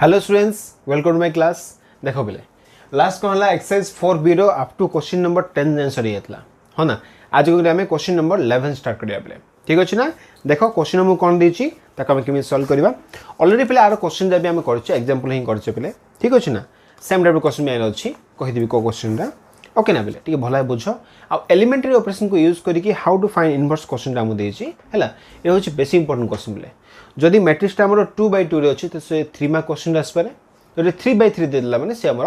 Hello students, welcome to my class. देखो बेले last कौन है exercise 4b row up to question number 10 जान सरी जातला हो ना। आज को हमें क्वेश्चन नंबर 11 स्टार्ट करिया बेले। ठीक अछि ना। देखो क्वेश्चन नंबर कोन देछि ताका हम केमि सॉल्व करबा। ऑलरेडी पहले आरो क्वेश्चन जब हम करछ एग्जांपल ही करछ पहले। ठीक अछि ना। सेम टाइप क्वेश्चन में आइन अछि कहि देबी को क्वेश्चन रा। ओके ना बेले ठीक भला बुझ आ एलिमेंटरी ऑपरेशन को यूज करिकि how to find inverse question रा हम देछि हैला। ए होछि बेसी इंपोर्टेंट क्वेश्चन बेले। जदि मैट्रिक्स हमर 2/2 रे अछि त से 3 मार्क क्वेश्चन आस पारे। जदि 3/3 देला माने से हमर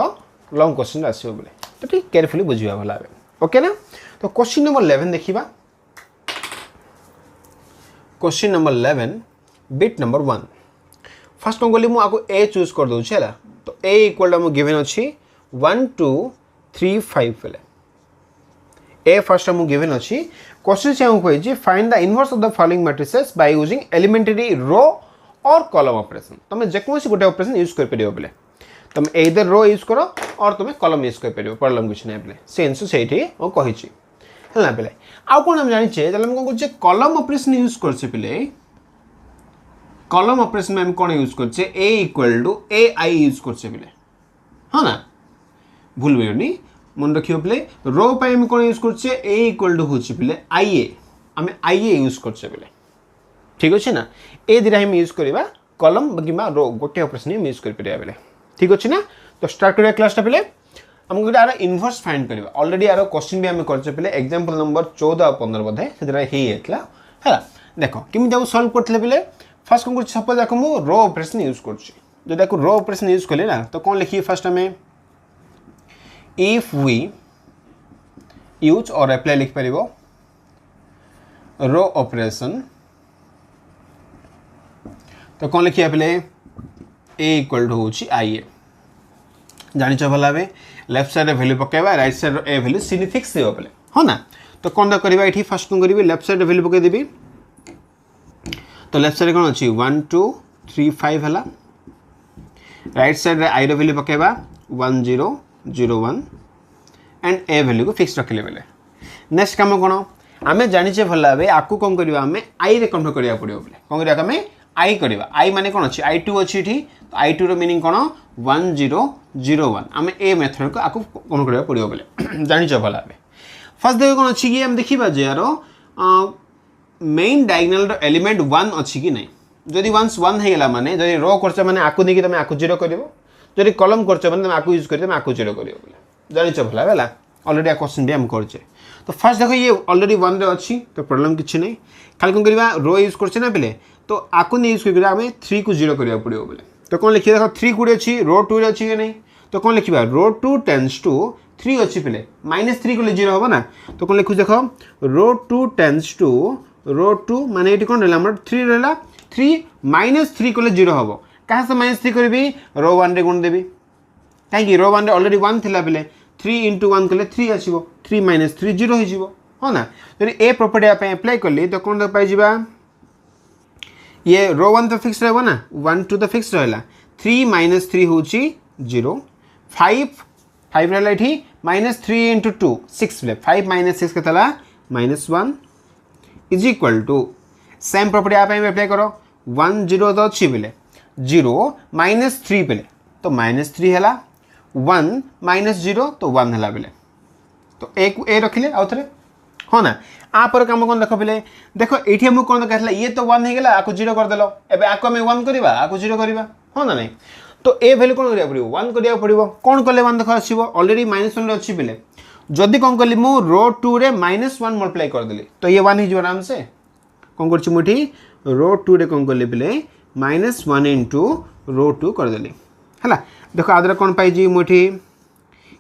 लॉन्ग क्वेश्चन आसीबो बोले। तो ठीक केयरफुली बुझिबा भला बे। ओके ना। तो क्वेश्चन नंबर 11 देखिबा। Question number 11 bit number 1। First कोन गोली मु आको a चूज कर दउ छला। तो a इक्वल टू गिवन अछि 1 2 3 5 फेले। a फर्स्ट हम गिवन अछि। क्वेश्चन से हम कहै छी find the inverse of the following matrices by using elementary row और कॉलम ऑपरेशन। तुम जेकोसी गोटे ऑपरेशन यूज कर परियो बोले। तुम एदर रो यूज करो और तुम कॉलम यूज कर परियो। प्रॉब्लम कुछ नै बोले। सेंस सेठी ओ कहि छी हला बेले। आ कोन हम जानि छे जले हम कोन जे कॉलम ऑपरेशन यूज कर छी पहिले। कॉलम ऑपरेशन में हम कोन यूज कर छे a equal to ai use कर छे पहिले। हां ना भूल बेनी मन रखियो पहिले। रो पे हम कोन यूज कर छे a इक्वल टू होची पहिले ia। हमें ia यूज कर छे पहिले। ठीक अछि ना। ए दिरा हम यूज करबा कॉलम किबा रो गोटे ऑपरेशन हम यूज कर परिया बेले। ठीक अछि ना। तो स्टार्ट करिया क्लास टा पहिले। हम गोटे आरो इनवर्स फाइंड करबा। ऑलरेडी आरो क्वेश्चन भी हम करछे पहिले एग्जांपल नंबर 14 और 15 बधे सेदरा हे एतला हला। देखो किमि जाऊ सॉल्व करथले पहिले। फर्स्ट कोन करछ सपोज आको मु रो ऑपरेशन यूज करछि। जदि आको रो ऑपरेशन यूज करले ना तो कोन लिखिए फर्स्ट हमें इफ वी यूज और अप्लाई लिख परिबो रो ऑपरेशन। तो कौन लिखिए पहले a इक्वल टू होची ia। जानि छ भला बे लेफ्ट साइड रे वैल्यू पकेबा राइट साइड रे a वैल्यू सी फिक्स देबो पहले हो ना। तो कौन दा करबा एठी फर्स्ट कोन करबी लेफ्ट साइड रे वैल्यू पके देबी। तो लेफ्ट साइड कोन अछि 1 2 3 5 हला। राइट साइड रे i रे वैल्यू पकेबा 1 0 0 1 एंड a वैल्यू को फिक्स रखले बेले। नेक्स्ट काम कोन आमे जानि छ भला बे आकु कोन करबा हमें i रे कन्वर्ट करिया पड़ियो बेले। कोन करिया हमें आई करबा। आई माने कोन अछि i2 अछि एठी। तो i2 रो मीनिंग कोन 1 0 0 1। हमें ए मेथड को आकु कोन करबा पड़ियो बोले। जानि छ भला बे फर्स्ट देखो कोन अछि कि हम देखिबा जे यारो मेन डायगोनल रो एलिमेंट 1 अछि कि नै। जदि वंस 1 हे गेला माने जदि रो करछ माने आकु नेकी तमे आकु 0 करबो। जदि कॉलम करछ माने तमे आकु यूज करबो तमे आकु 0 करबो बोले। जानि छ भला बेला ऑलरेडी आ क्वेश्चन भी हम करछे। तो फर्स्ट देखो ये ऑलरेडी 1 रे अछि तो प्रॉब्लम किछ नै। खाली कोन करबा रो यूज करछ ना पहले। तो आकु ने यूज करबा हमें 3 को 0 करिया पड़ियो बोले। तो कोन लिखिए देखो 3 कुडे अछि रो 2 रे अछि कि नै। तो कोन लिखिबा रो 2 टेंड्स टू 3 अछि पहले -3 को 0 होबो ना। तो कोन लिखु देखो रो 2 टेंड्स टू रो 2 माने एठी कोन रहला हमर 3 रहला 3 -3 को 0 होबो। कहा से -3 करबी रो 1 रे गुण देबी। काहे कि रो 1 रे ऑलरेडी 1 थिला पहले 3 * 1 कले 3 आसीबो 3 - 3 0 हो जिवो हो ना। जदि ए प्रॉपर्टी आप अप्लाई करली तो कोन पाई जिबा ये रो 1 तो फिक्स रहबो ना 1 2 तो फिक्स रहला 3 - 3 होची 0 5 रहला एठी -3 * 2 6 ले 5 - 6 केतला -1 is equal to same property आप अप्लाई करो 1 0 तो अछि बेले 0 -3 बेले तो -3 हला 1 - 0 तो 1 हला बेले। तो एक ए रखिले आउ थरे हो ना। आ पर काम कोन देखो पहले देखो एठी हम कोन कहला ये तो 1 हे गेला आको 0 कर देलो। एबे आको हम 1 करबा आको 0 करबा हो ना नै। तो ए वैल्यू कोन करिया पड़िबो 1 करिया पड़िबो। कोन करले 1 देखो आसीबो ऑलरेडी -1 रे अछि बेले। जदी कोन करली मु रो 2 रे -1 मल्टीप्लाई कर देली तो ये 1 ही जो आराम से। कोन करछि मुठी रो 2 रे कोन करले बेले -1 इनटू रो 2 कर देली हला। देखो आदर कोन पाई जी मुठी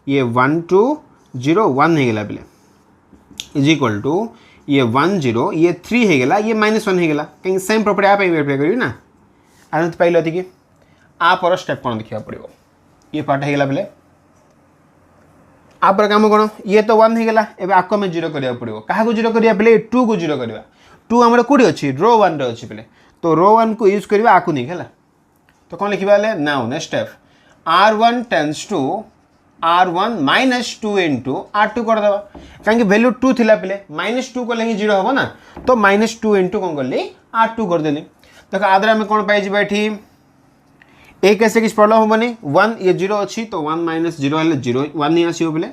ये 1 2 0 1 हे गेला बेले इज इक्वल टू ये 1 0 ये 3 हे गेला ये -1 हे गेला। कहीं सेम प्रॉपर्टी आप अप्लाई करियो ना। आनंद पाइलो कि आ पर स्टेप कोन देखिया पड़िबो ये पार्ट हे गेला बेले आ पर काम कोन ये तो 1 हे गेला। एबे आको में 0 करिया पड़िबो। काहा को 0 करिया बेले 2 को 0 करिया 2 हमर कोडी अछि रो 1 रे अछि बेले। तो रो 1 को यूज करबा आको नै गेला। तो कोन लिखिबा ले now next step r1 tends to r1 -2 into r2 कर देबा। काहे वैल्यू 2 थिला पहले -2 को लेंगे 0 होबो ना। तो -2 इनटू कोन करली r2 कर देली। देखो आदरा में कोन पाई जिबा एठी ए केस किसी प्रॉब्लम होबनी 1 ये 0 अच्छी तो 1 माइनस 0 हेल्ले 0 1 नहीं आसो बोले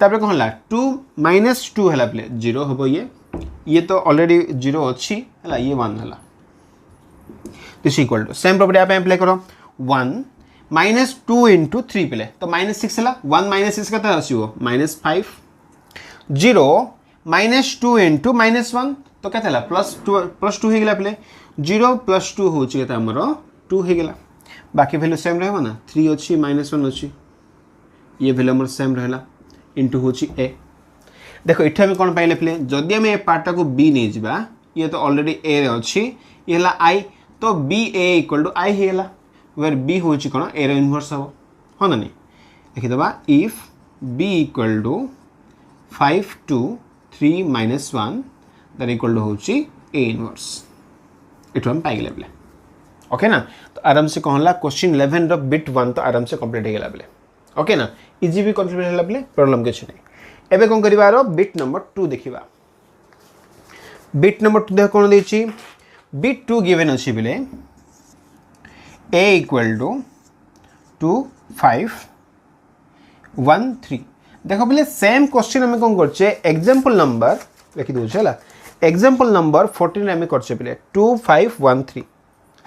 तापर कौन है 2 माइनस 2 है बोले 0 हम ये तो ऑलरेडी 0 अच्छी है ये 1 है this equal to same property आप अप्लाई करो 1 माइनस 2 इंटू 3 पे तो माइनस 6 है 1 माइनस 6 का आसो माइनस 5 0 माइनस 2 इंटू माइनस 1 तो क्या प्लस 2 हो गला पे 0 प्लस 2 हूँ आमर 2 हो गला बाकी वैल्यू सेम रहा ना 3 अच्छी माइनस 1 अच्छी ये वैल्यू आम सेम रहा इंटू हूँ ए देख ये आम कौन पाइले पे जदि आम ए पार्टा को बी नहीं जावा ये तो ऑलरेडी ए रे अच्छी ये है आई तो बी ए इक्वल टू आई होगा वेर बी हूँ कौन ए रो इनवर्स हम हाँ ना नहीं लिखिदे if B equal to 5 2 3 minus 1 that equal to हूँ ए इनवर्स ये आम पाइले पे ओके ना तो आराम से कहला क्वेश्चन 11 रो बिट 1 तो आराम से कंप्लीट हो गला बेले ओके ना इजी भी कंप्लीट होला बेले प्रॉब्लम किछ नहीं एबे कोन करिवारो बिट नंबर 2 देखिबा बिट नंबर 2 देख कोन देछि बिट 2 गिवन अछि बेले a इक्वल टू 2 5 1 3 देखो बेले सेम क्वेश्चन हम कोन करछे एग्जांपल नंबर लिखि दउ छला एग्जांपल नंबर 14 हम करछे बेले 2 5 1 3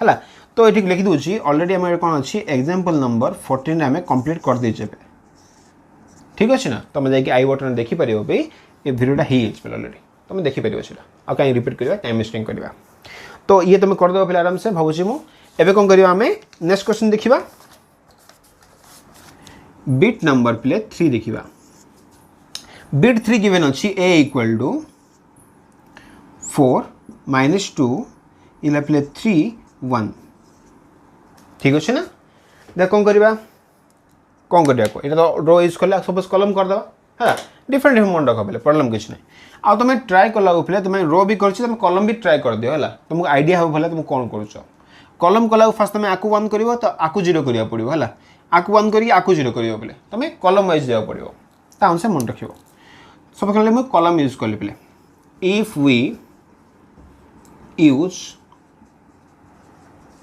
है तो ये लिखी दूसरी ऑलरेडी आम कौन अच्छी एग्जांपल नंबर 14 आम कंप्लीट कर देचे ठीक अच्छे ना तुम जाकि आई बटन देखिपर ये भिडियोटा हो ऑलरेडी तुम देखिपर आ कहीं रिपीट करवा टाइम वेस्टिंग करवा तो ये तुम करदेव पे आराम से भावुँ मुझे कौन करवा आम नेक्स्ट क्वेश्चन देखा बिट नंबर प्ले 3 देखा बिट 3 गिवन अच्छी ए इक्वल टू 4 माइनस 2 इला प्ले 3 1 ठीक अच्छे ना देख कौन करवा कौन करवा ये तो रो यूज कले सपोज कलम करदे है डिफरेंट डिफरेंट मन रख पे प्रॉब्लम किसी ना आ तुम ट्राए कला पे तुम रो भी कर कलम भी ट्राए कर दियो है तुमको आइडिया हम भले तुम कौन कर कलम कला फास्ट तुम आकु 1 कर तो आकु 0 करा पड़ो है आकु 1 कर आकु 0 कर पे तुम कलम वाइज जावा पड़ो अनुसार मन रख सब मुझे कलम यूज कली पे if we use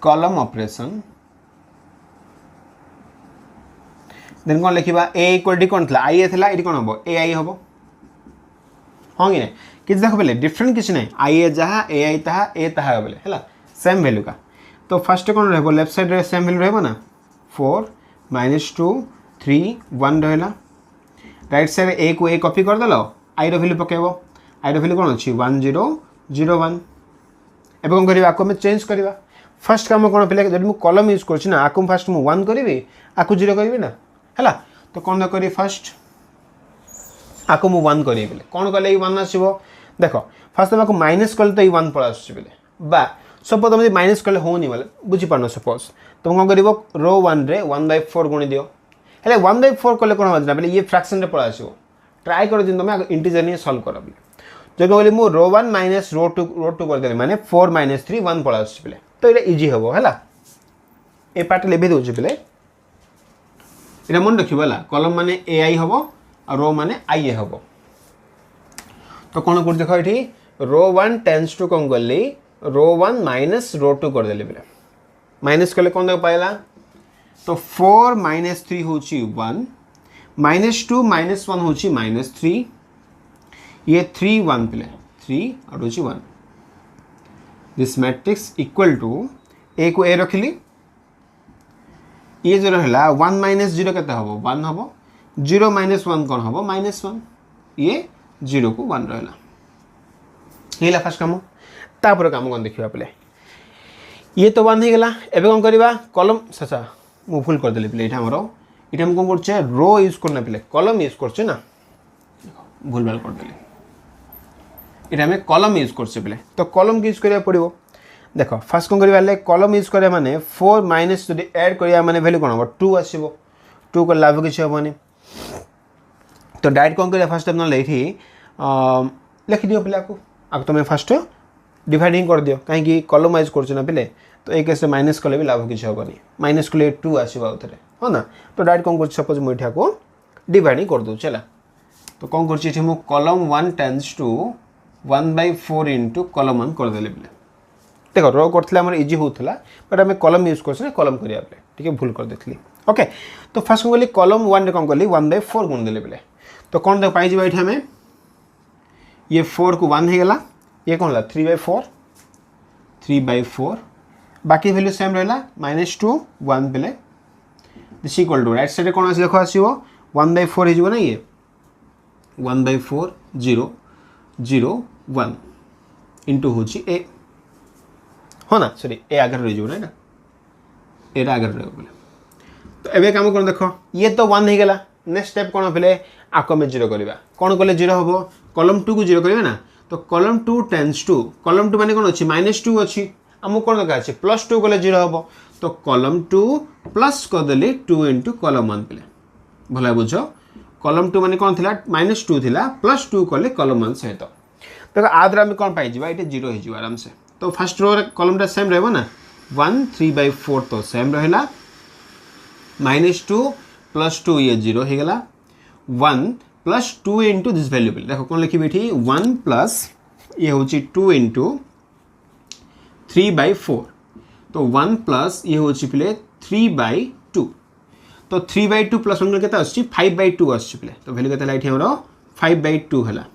column operation then कौन लिखा ए इक्वल टू कौन था आई ए था ये कौन हम ए आई हम हाँ कि नहीं देख पे डिफरेंट किसी ना आई ए जहाँ ए आई ताहा ए ताहा बोले है सेम वैल्यू का तो फर्स्ट कौन रहा लेफ्ट साइड रे सेम वैल्यू रहा ना 4 माइनस 2 3 1 रहा राइट साइड ए को ए कॉपी करदेल आई वैल्यू पकेब आई वैल्यू कौन अच्छी 1 0 0 1 ए कौन करवा आपको चेंज करवा फर्स्ट काम कौन पे जब मुझे कलम यूज करना आपको फास्ट मुझे 1 करी आपको 0 करी ना है तो कौन करी फर्स्ट आपको मुझे 1 करी कौन कले 1 आसो देख फास्ट तुम आपको माइनस कले तो ये 1 पड़ा आसो सपोज तुम माइनस कले होनी बोले बुझीपार सपोज तुम कौन कर रो 1 रे 1/4 गुणी दियो है 1/4 कले कौन होना बोले ये फ्रैक्शन रे पड़ा आसो ट्राए कर तुम इंटीजर नहीं सल्व कर जो कहली मुझे रो 1 माइनस रो 2 करदेली माने 4 माइनस 3 1 पड़ा आसो तो ये इजी हम है ये पार्ट लिखी दूसरे पे ये मन रखा कलम माने ए आई हम और रो माने आई ए हम तो कौन कर देख ये रो 1 टेंस टू कौन कली रो 1 माइनस रो 2 करदेली पे माइनस कले कौन देख पाइला तो 4 माइनस 3 हूँ 1 माइनस 2 माइनस 1 हूँ माइनस 3 ये 3 1 पे 3 और हूँ 1 दिस मैट्रिक्स इक्वल टू ए को ए रखिली ये जो रहा 1 माइनस 0 के हम 1 हम 0 माइनस 1 कौन हम माइनस 1 ये 0 को 1 रहा ये फर्स्ट काम तापर काम कौन देखा पे ये तो 1 होगा एवं कौन करवा कलम अच्छा मुझे भूल करदेली पे ये आमर ये हम कौन कर रो यूज करना पे कलम यूज कर ना भूल भाल करदेली ये आम कलम यूज कर तो कलम यूज करा पड़ो देख फास्ट कौन कर कलम यूज करा माने 4 माइनस जो एड करा माने वैल्यू कौन हम 2 आसो 2 कर लाभ किसी हेनी तो डायरेक्ट कौन कर फास्ट ना लिखि दियो पे आपको तुम फास्ट डिवाइडिंग कर दियो कहीं कलम वाइज कर पे तो एक केस माइनस कले भी लाभ किसी हेनी माइनस कले 2 आसो आउ थे हाँ ना तो डायरेक्ट कौन कर सपोज मुझे को डिवाइडिंग कर दूँ है तो कौन कर कलम 1 टेंस टू 1/4 इंटू कलम 1 करदेली पे देख रो करते इजी होता बट आम कलम यूज कर कलम करने टिके भूल कर देथली ओके तो फर्स्ट कौन कली कॉलम 1 रे कौन कली 1/4 गुण देले बेले तो कौन देख पाई जे हमें ये 4 को 1 हो गला ये कौन ला 3/4 बाकी वैल्यू सेम रहला -2 1 बेले this equal to right side कौन देखो आसीबो 1/4 हिजो ना ये 1/4 0 0 1 इंटू होची ए हो ना सॉरी ए आगे रह जो ना ए आगे रह बोले तो एबे काम कोन देखो ये तो 1 हो गला नेक्स्ट स्टेप कौन बोले आको में 0 करबा कौन कले 0 हबो कॉलम 2 को 0 करबा ना तो कॉलम 2 टेंड्स टू कॉलम 2 माने कोन अछि -2 अछि हमो कोन दरकार अछि +2 कले 0 हबो तो कॉलम 2 प्लस कर देली 2 इनटू कॉलम 1 पे भला बुझो कॉलम 2 माने कोन थिला -2 थिला +2 कले कॉलम 1 सहित तो आदर हम कोन पाइ जिबा इटे 0 हो जिबा आराम से तो फर्स्ट रो कॉलम टा सेम रहबो ना 1 3/4 तो सेम रहला -2 +2 ये 0 हो गला 1 + 2 इनटू दिस वैल्यू देखो कौन लिखी बैठी 1 प्लस ये होची 2 इनटू 3/4 तो 1 प्लस ये होची प्ले 3/2 तो 3/2 प्लस 1 केता आछि 5/2 आछि प्ले तो वैल्यू केता लाइट हमरो 5/2 हला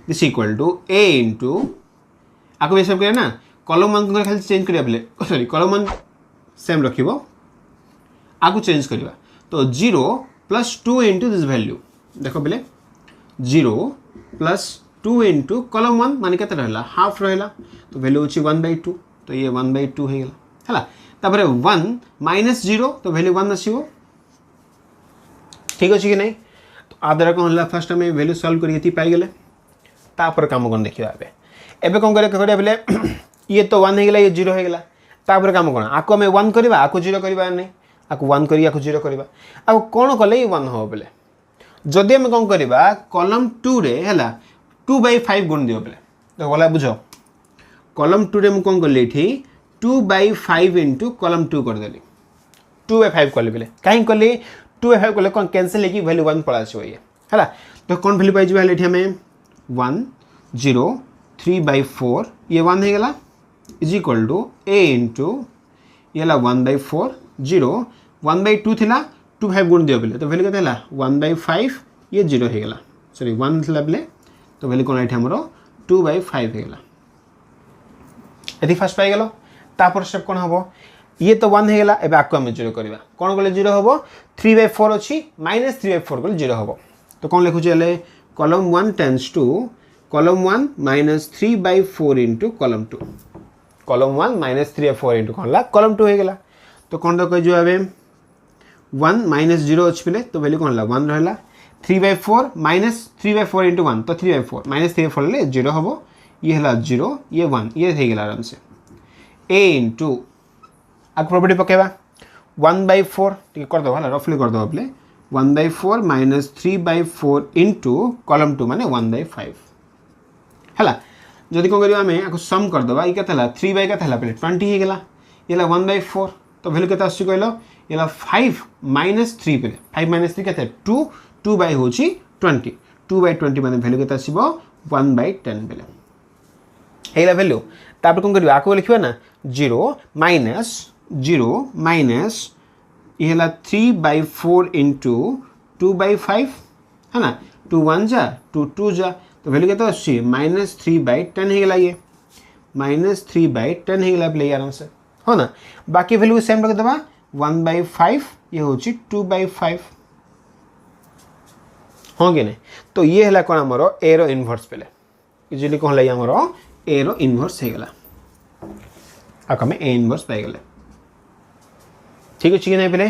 this equal to a into आको बेस करे ना कॉलम 1 को खाली चेंज करिया प्ले सॉरी कॉलम 1 सेम रखिबो आको चेंज करिवा तो 0 + 2 इनटू दिस वैल्यू देखो बेले 0 + 2 इनटू कॉलम 1 माने केता रहला हाफ रहला तो वैल्यू होची 1/2 तो ये 1/2 हो गेला हला तापर 1 - 0 तो वैल्यू 1 आसीबो ठीक अछि कि नहीं तो आदर कोन हला फर्स्ट में वैल्यू सॉल्व करी एती पाई गेले तापर काम कोन देखिबा एबे कोन करे बेले ये तो 1 हो गेला ये 0 हो गेला तापर काम कोन आको में 1 करबा आको 0 करबा नहीं आको 1 करी आको 0 करबा आको कोन कले 1 हो बेले जदि हम कोन करबा कॉलम 2 रे हला 2/5 गुण दियो बेले तो बोला बुझो कॉलम 2 रे हम कोन करले एठी 2/5 इनटू कॉलम 2 कर देली 2/5 करले बेले काहे करले 2/5 करले कोन कैंसिल लेकी वैल्यू 1 पड़ा छै ये हला तो कोन वैल्यू पाइ जबा एठी हमें 1 0 3/4 ये 1 हो गेला is equal to a into ये ला 1/4 0 1/2 थिला 2/5 गुण दियो बेले तो वैल्यू केते हला 1/5 ये 0 हो गेला सॉरी 1 थिला बेले तो वैल्यू कोन एठी हमरो 2/5 हो गेला एथि फर्स्ट पाई गेलो तापर स्टेप कोन हबो ये तो 1 हो गेला एबे आको हम 0 करबा कोन गले 0 हबो 3/4 अछि -3/4 गले 0 हबो तो कोन लिखु चले column 1 tends to column 1 -3/4 into column 2 column 1 -3/4 into कोन ला कॉलम 2 हो गेला तो कोन द कह जो आबे 1 - 0 अछि पले तो वैल्यू कोन ला 1 रहला 3/4 -3/4 इनटू 1 तो 3/4 -3/4 ले 0 हबो ये हला 0 ये 1 ये हो गेला आराम से a इनटू आक प्रॉपर्टी पकेबा 1/4 ठीक कर दो हला रफली कर दो अपले 1/4 -3/4 इनटू कॉलम 2 माने 1/5 हला जदि कोन करियो हमें आको सम कर दबा ई केतला 3 बाय केतला पले 20 हो गेला येला 1/4 तो वैल्यू केता आसी कहलो येला 5 - 3 पले 5 - 3 केते 2 2 बाय होची 20 2/20 माने वैल्यू केता आसीबो 1/10 पले हेला वैल्यू तापर कोन करियो आको लिखिबा ना 0 माइनस ये हला 3/4 इनटू 2/5 है ना 2 1 जा 2 2 जा तो वैल्यू केता आसी -3/10 हो गेला ये -3/10 हो गेला प्ले आराम से हो ना बाकी वैल्यू सेम रख दबा 1/5 ये होची 2/5 हो गए नहीं तो ये हला कोन हमरो a रो इनवर्स पेले इजिली कोन लाई हमरो a रो इनवर्स हे गेला आक में a इनवर्स पाई गेले ठीक अछि कि नै पेले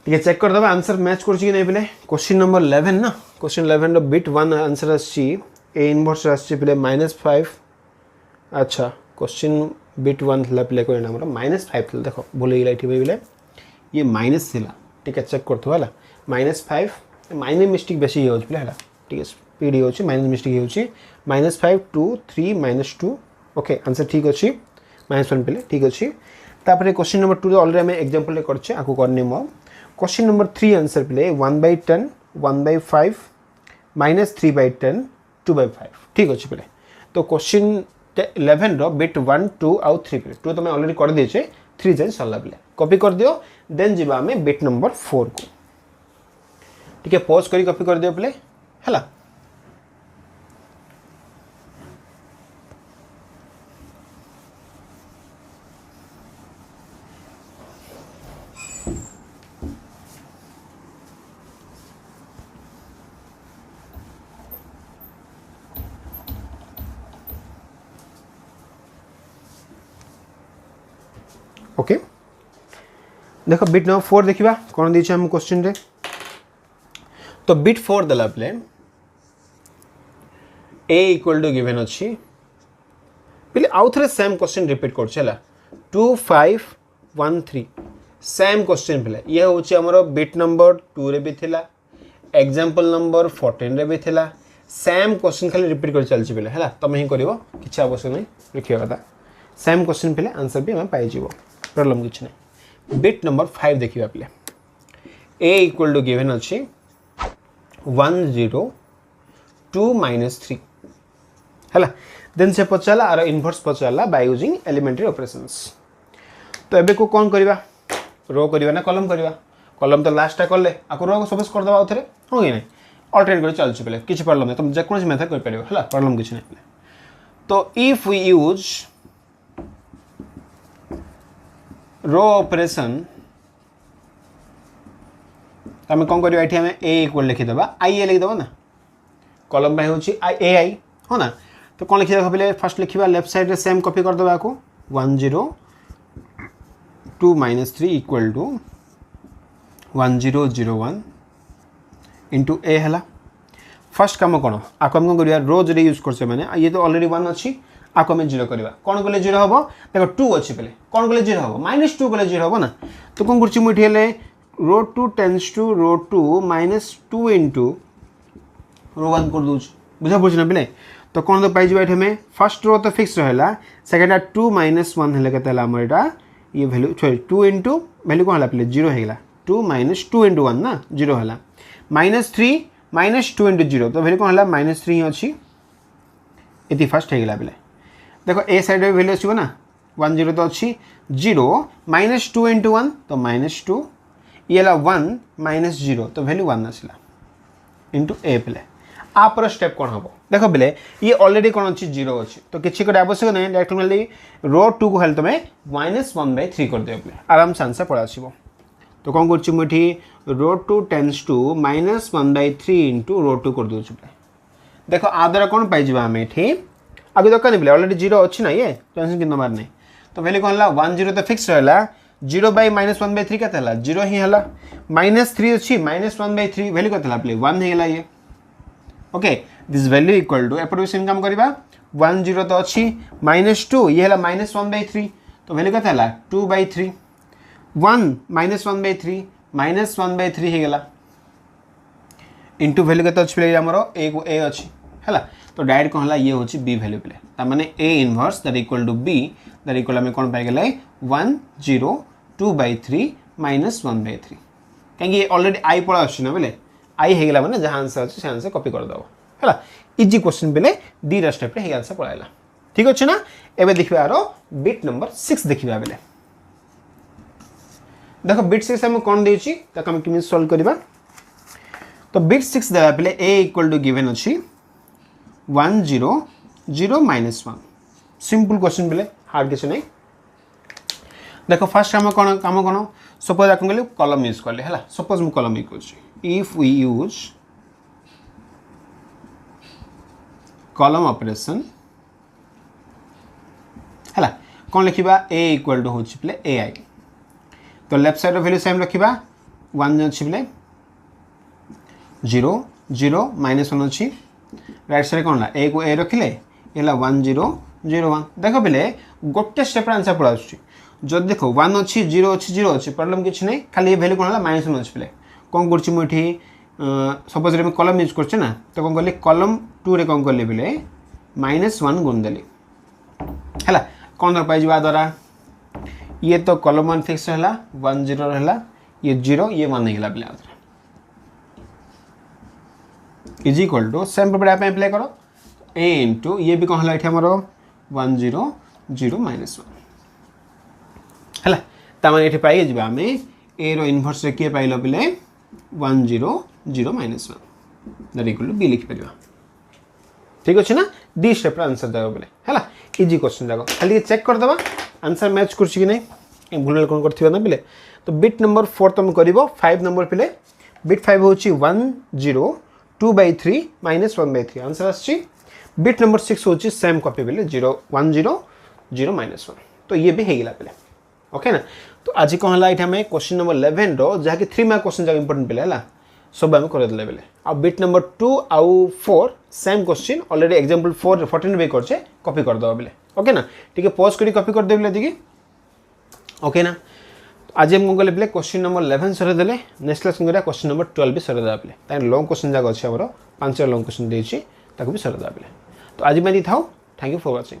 ठीक है चेक कर दबा आंसर मैच करछि कि नै पेले क्वेश्चन नंबर 11 ना क्वेश्चन 11 रो बिट 1 आंसर अछि a इनवर्स अछि पेले -5 अच्छा क्वेश्चन बिट 1 थला पेले कोन हमरो -5 थला देखो भूल गेला इठी पेले ये माइनस थिला ठीक है चेक करथु हला -5 माइनस मिस्टेक बेसी होछ पेले हला ठीक है स्पीड होछ माइनस मिस्टेक होछ -5 2 3 -2 ओके आंसर ठीक अछि -1 पेले ठीक अछि तापर क्वेश्चन नंबर 2 ऑलरेडी हम एग्जांपल ले करछे आको करने म क्वेश्चन नंबर 3 आंसर पेले 1/10 1/5 -3/10 2/5 ठीक अछि पेले तो क्वेश्चन 11 रो बिट 1 2 और 3 पेले 2 तो मैं ऑलरेडी कर दिए छे 3 जाए सरला बेले कॉपी कर दियो देन जीवा हमें बिट नंबर 4 को ठीक है पॉज करी कॉपी कर दियो प्ले हला ओके देखो बिट नंबर 4 देखिबा कोन दी छै हम क्वेश्चन रे तो बिट 4 दला प्ले a इक्वल टू गिवन अछि पहले आउ थरे सेम क्वेश्चन रिपीट कर छला 2513 सेम क्वेश्चन पहले ये होछि हमरो बिट नंबर 2 रे भी थिला एग्जांपल नंबर 14 रे भी थिला सेम क्वेश्चन खाली रिपीट कर चल छि पहले हला तमे ही करिवो किछ आवश्यक नै लिखिया कथा सेम क्वेश्चन पहले आंसर भी हम पाई जीवो प्रॉब्लम किछ नै बिट नंबर 5 देखिबा पहले a इक्वल टू गिवन अछि 102 -3 हला देन से पचाला आर इनवर्स पचाला बाय यूजिंग एलिमेंटरी ऑपरेशंस तो एबे को कोन करबा रो करबा ना कॉलम तो लास्ट टा करले आको रो सपोज कर दबा उथरे हो नै अल्टरनेट कर चल छि पहले किछ प्रॉब्लम नै तुम जे कोन मेथड कर परिबो हला प्रॉब्लम किछ नै तो if we use row operation हमें कौन करवा ये हमें ए इक्वल लिखिदेबा आई ए लिखिदेबा ना कॉलम पे होची आई ए आई हो ना तो कौन लिखिदेबा पहले फर्स्ट लिखिबा लेफ्ट साइड रे सेम कॉपी कर देबा को 102 -3 इक्वल टू 1001 इंटू ए हला फर्स्ट काम कौन आको हम करिया रो जरे यूज करछे माने ये तो ऑलरेडी 1 अछि आको में 0 करबा कोन गले 0 हबो देखो 2 अछि पहले कोन गले 0 हबो -2 गले 0 हबो ना तो कोन करछि मुठी हेले रो 2 टेंड्स टू रो 2 -2 इनटू रो 1 कर दूछ बुझा बुझ ना पहले तो कोन तो पाइ जबा हमें फर्स्ट रो तो फिक्स रहला सेकंड 2 -1 हेले केते ला हमरटा ये वैल्यू सॉरी 2 इनटू वैल्यू कोन हला पहले 0 हेला 2 -2 इनटू 1 ना 0 हला -3 -2 इनटू 0 तो वैल्यू कोन हला -3 अछि एति फर्स्ट हेला पहले देखो ए साइड में वैल्यू अछि ना 10 तो अछि 0 -2 इनटू 1 तो -2 ये ला 1 -0 तो वैल्यू 1 आसला इनटू ए पहले आपर स्टेप कोन हबो देखो पहले ये ऑलरेडी कोन अछि 0 अछि तो किछि करे आवश्यक नै डायरेक्टली रो 2 को हेल तमे -1/3 कर दियो पहले आराम से आंसर पड़ा आसीबो तो कोन करछि मुठी रो 2 टेंड्स टू -1/3 इनटू रो 2 कर दियो पहले देखो आदरा कोन पाइ जिबा हम एठी आगे दरकार नहीं ऑलरेडी 0 अच्छी ना ये टेंशन कितना मार नहीं तो वैल्यू कौन ला 10 तो फिक्स रहला 0 बाय -1/3 का तला 0 ही हला -3 अच्छी -1/3 वैल्यू का तला प्ले 1 हेला ये okay this value equal to approximation काम करबा 10 तो अच्छी -2 ये हला -1/3 तो वैल्यू का तला 2/3 1 -1/3 -1/3 हे गेला इनटू वैल्यू का तो अच्छी प्ले हमरो ए अच्छी हला तो डायरेक्ट कहला ये होची बी वैल्यू प्ले ता माने a inverse that equal to b that equal हमें कोन पाइ गेलै 102/3 -1/3 काहे ये ऑलरेडी आई पड़ा अछि ना बेले आई हे गेला माने जहां आंसर अछि से आंसर कॉपी कर दबो हला इजी क्वेश्चन बेले डी रा स्टेप रे हे आंसर पड़ाइला ठीक अछि ना एबे देखिबा आरो बिट नंबर 6 देखिबा बेले देखो बिट 6 हम कोन दै छी त हम किमी सॉल्व करबा तो बिट 6 देला बेले a इक्वल टू गिवन अछि 100 -1 सिंपल क्वेश्चन बेले हार्ड किछ नै देखो फर्स्ट हम कोन काम कोन सपोज आकन गेले कॉलम यूज करले हला सपोज हम कॉलम यूज करछि if we use column operation हला कोन लिखिबा a इक्वल टू होछि प्ले ai तो left side row value same रखिबा 1 अछि प्ले 0 0 -1 अछि राइट साइड कोन ला a को a रखिले एला 1001 देखो पहले गोटे स्टेप आंसर पड़ा आछी जब देखो 1 अछि 0 अछि 0 अछि प्रॉब्लम किछ नै खाली ये वैल्यू कोन ला -1 अछि पहले कोन करछि मुठी सपोज रे मैं कॉलम यूज करछि ना तो कोन करले कॉलम 2 रे कोन करले बेले -1 गुण देली हला कोन दर पाइ जबा द्वारा ये तो कॉलम 1 फिक्स रहला 10 रहला ये 0 ये 1 हे गेला बेले is equal to same paper आप अप्लाई करो a इनटू ये भी कौन हला हमरो 100 -1 हला ताମାନେ एठी पाई जिबा हमें ए रो इनवर्स रे के पाइलो पिले 1 0 0 -1 दैट इक्वल टू बी लिखि परिबा ठीक अछि ना डी स्टेप रा आंसर देबा बोले हला इजी क्वेश्चन जाको खाली चेक कर दबा आंसर मैच करछि कि नै भूल कोन करथिबा ना पिले तो बिट नंबर 4 तुम करिवो 5 नंबर पिले बिट 5 होची 1 0 2/3 -1/3 आंसर आछि बिट नंबर 6 होची सेम कॉपी पिले 0 1 0 0 -1 तो ये भी हेगिला पिले ओके ना तो आज कौन है ये हमें क्वेश्चन नंबर 11 रो जहाँकि 3 मार्क क्वेश्चन जगह इंपोर्टेंट पिले है सब आम कर बेले आ बिट नंबर 2 आउ 4 सेम क्वेश्चन ऑलरेडी एग्जांपल 4 14 भी करछे कॉपी कर दो बेले ओके ना ठीक है पॉज करी कॉपी कर दे बेले देखि ओके ना आज हम गले बेले क्वेश्चन नंबर 11 सरे देले नेक्स्ट क्लास करिया क्वेश्चन नंबर 12 भी सरे दा बेले ताइन लॉन्ग क्वेश्चन जाग अछि हमरो 5 लॉन्ग क्वेश्चन देछि ताको भी सरे दा बेले तो आज मैं दी थाउ थैंक यू फॉर वाचिंग।